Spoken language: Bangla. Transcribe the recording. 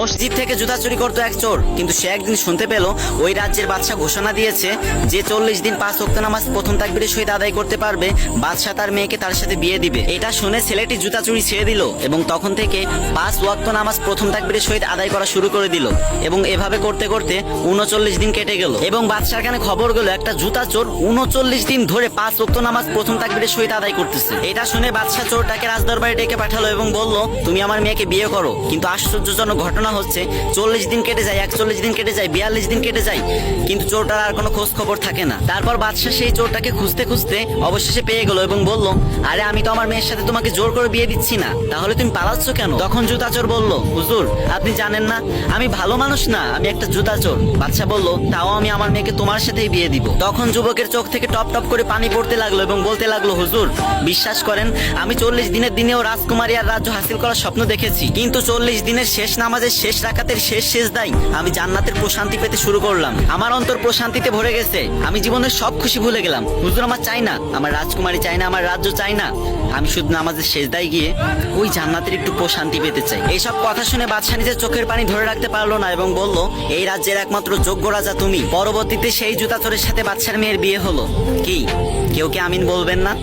মসজিদ থেকে জুতা চুরি করতো এক চোর, কিন্তু সে একদিন শুনতে পেল ওই রাজ্যের বাদশাহ ঘোষণা দিয়েছে যে 40 দিন 5 ওয়াক্ত নামাজ প্রথম তাকবীরের সহিত আদায় করতে পারবে বাদশাহ তার মেয়েকে তার সাথে বিয়ে দিবে। এটা শুনে ছেলেটি জুতা চুরি ছেড়ে দিল এবং তখন থেকে 5 ওয়াক্ত নামাজ প্রথম তাকবীরের সহিত আদায় করা শুরু করে দিল। এবং এভাবে করতে করতে 39 দিন কেটে গেল এবং বাদশার কানে খবর গেল একটা জুতা চোর 39 দিন ধরে 5 ওয়াক্ত নামাজ প্রথম তাকবীরের সহিত আদায় করতেছে। এটা শুনে বাদশাহ চোরটাকে রাজদরবারে ডেকে পাঠালো এবং বলল, তুমি আমার মেয়েকে বিয়ে করো। কিন্তু আশ্চর্যজনক ঘটনা হচ্ছে 40 দিন কেটে যায়, 41 দিন কেটে যায়, 42 দিন কেটে যায়, কিন্তু চোরটার আর কোনো খোঁজ খবর থাকে না। তারপর বাদশাহ সেই চোরটাকে খুঁজতে খুঁজতে অবশেষে পেয়ে গেল এবং বলল, আরে আমি তো আমার মেয়ের সাথে তোমাকে জোর করে বিয়ে দিচ্ছি না, তাহলে তুমি পালাচ্ছ কেন? তখন জুতা চোর বলল, হুজুর আপনি জানেন না আমি ভালো মানুষ না, আমি একটা জুতা চোর। বাদশাহ বলল, তাও আমি আমার মেয়েকে তোমার সাথেই বিয়ে দিব। তখন যুবকের চোখ থেকে টপ টপ করে পানি পড়তে লাগলো এবং বলতে লাগলো, হুজুর বিশ্বাস করেন আমি 40 দিনের দিনেও রাজকুমারী আর রাজ্য হাসিল করার স্বপ্ন দেখেছি, কিন্তু 40 দিনের শেষ নামাজের শেষ রাকাতের শেষ সেজদায় আমি জান্নাতের প্রশান্তি পেতে শুরু করলাম। আমার অন্তর প্রশান্তিতে ভরে গেছে, আমি জীবনের সব খুশি ভুলে গেলাম। হুজুর আমার চাই না, আমার রাজকুমারী চাই না, আমার রাজ্য চাই না, আমি শুধু নামাজের সেজদায় গিয়ে ওই জান্নাতের একটু প্রশান্তি পেতে চাই। এইসব কথা শুনে বাদশাহ নিজের চোখের পানি ধরে রাখতে পারলো না এবং বলল, এই রাজ্যের একমাত্র যোগ্য রাজা তুমি। পরবর্তীতে সেই জুতা চোরের সাথে বাদশার মেয়ের বিয়ে হলো। কি কেউ কি আমিন বলবেন না?